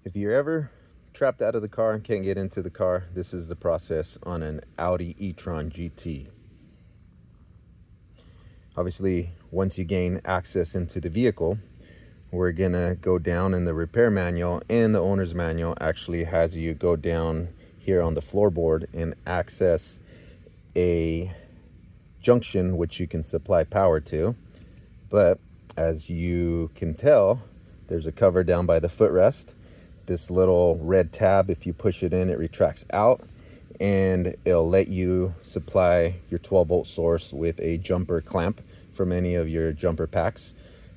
If you're ever trapped out of the car and can't get into the car, this is the process on an Audi e-tron GT. Obviously, once you gain access into the vehicle, we're gonna go down in the repair manual, and the owner's manual actually has you go down here on the floorboard and access a junction which you can supply power to. But as you can tell, there's a cover down by the footrest. This little red tab, if you push it in, it retracts out and it'll let you supply your 12-volt source with a jumper clamp from any of your jumper packs.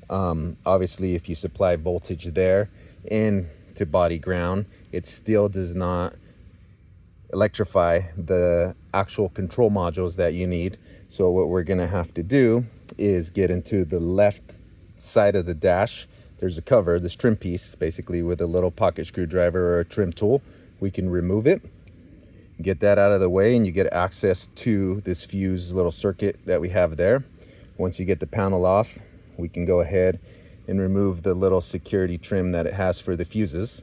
Obviously, if you supply voltage there into body ground, it still does not electrify the actual control modules that you need. So what we're gonna have to do is get into the left side of the dash. There's a cover, this trim piece, basically with a little pocket screwdriver or a trim tool. We can remove it, get that out of the way, and you get access to this fuse little circuit that we have there. Once you get the panel off, we can go ahead and remove the little security trim that it has for the fuses.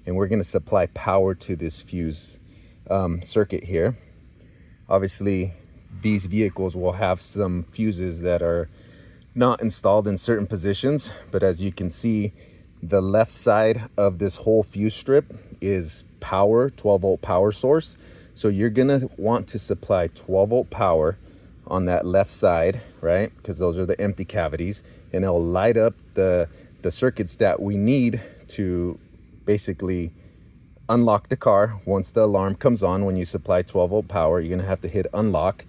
And we're gonna supply power to this fuse circuit here. Obviously, these vehicles will have some fuses that are not installed in certain positions, but as you can see, the left side of this whole fuse strip is power, 12-volt power source. So you're gonna want to supply 12-volt power on that left side, right? Because those are the empty cavities, and it'll light up the circuits that we need to basically unlock the car. Once the alarm comes on, when you supply 12-volt power, you're gonna have to hit unlock.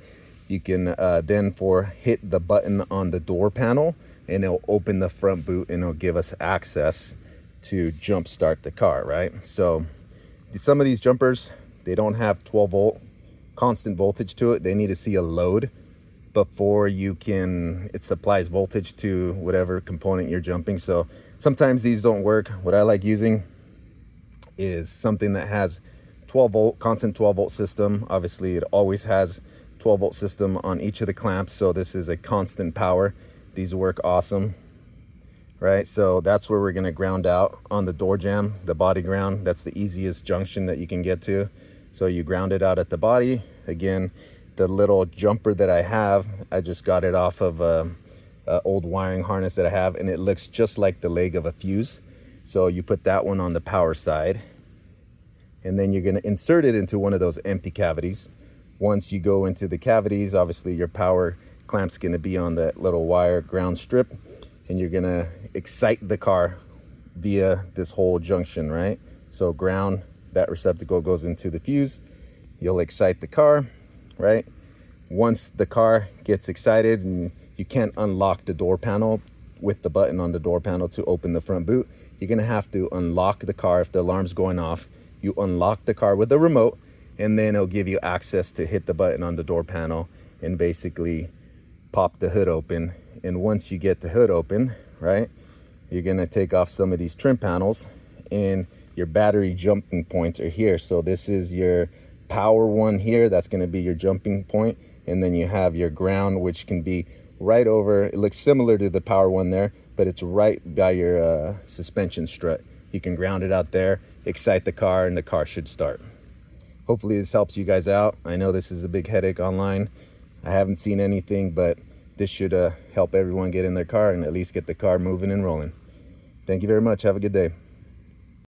You can then hit the button on the door panel, and it'll open the front boot and it'll give us access to jump start the car, right? So some of these jumpers, they don't have 12-volt constant voltage to it. They need to see a load before it supplies voltage to whatever component you're jumping. So sometimes these don't work. What I like using is something that has 12-volt, constant 12-volt system. Obviously, it always has 12-volt system on each of the clamps, so this is a constant power. These work awesome, right? So that's where we're gonna ground out on the door jamb, the body ground. That's the easiest junction that you can get to. So you ground it out at the body. Again, the little jumper that I have, I just got it off of a old wiring harness that I have, and it looks just like the leg of a fuse. So you put that one on the power side, and then you're gonna insert it into one of those empty cavities. Once you go into the cavities, obviously your power clamp's gonna be on that little wire ground strip, and you're gonna excite the car via this whole junction, right? So ground, that receptacle goes into the fuse. You'll excite the car, right? Once the car gets excited, and you can't unlock the door panel with the button on the door panel to open the front boot, you're gonna have to unlock the car. If the alarm's going off, you unlock the car with the remote, and then it'll give you access to hit the button on the door panel and basically pop the hood open. And once you get the hood open, right, you're gonna take off some of these trim panels, and your battery jumping points are here. So this is your power one here, that's gonna be your jumping point. And then you have your ground, which can be right over, it looks similar to the power one there, but it's right by your suspension strut. You can ground it out there, excite the car, and the car should start. Hopefully this helps you guys out. I know this is a big headache online. I haven't seen anything, but this should help everyone get in their car and at least get the car moving and rolling. Thank you very much. Have a good day.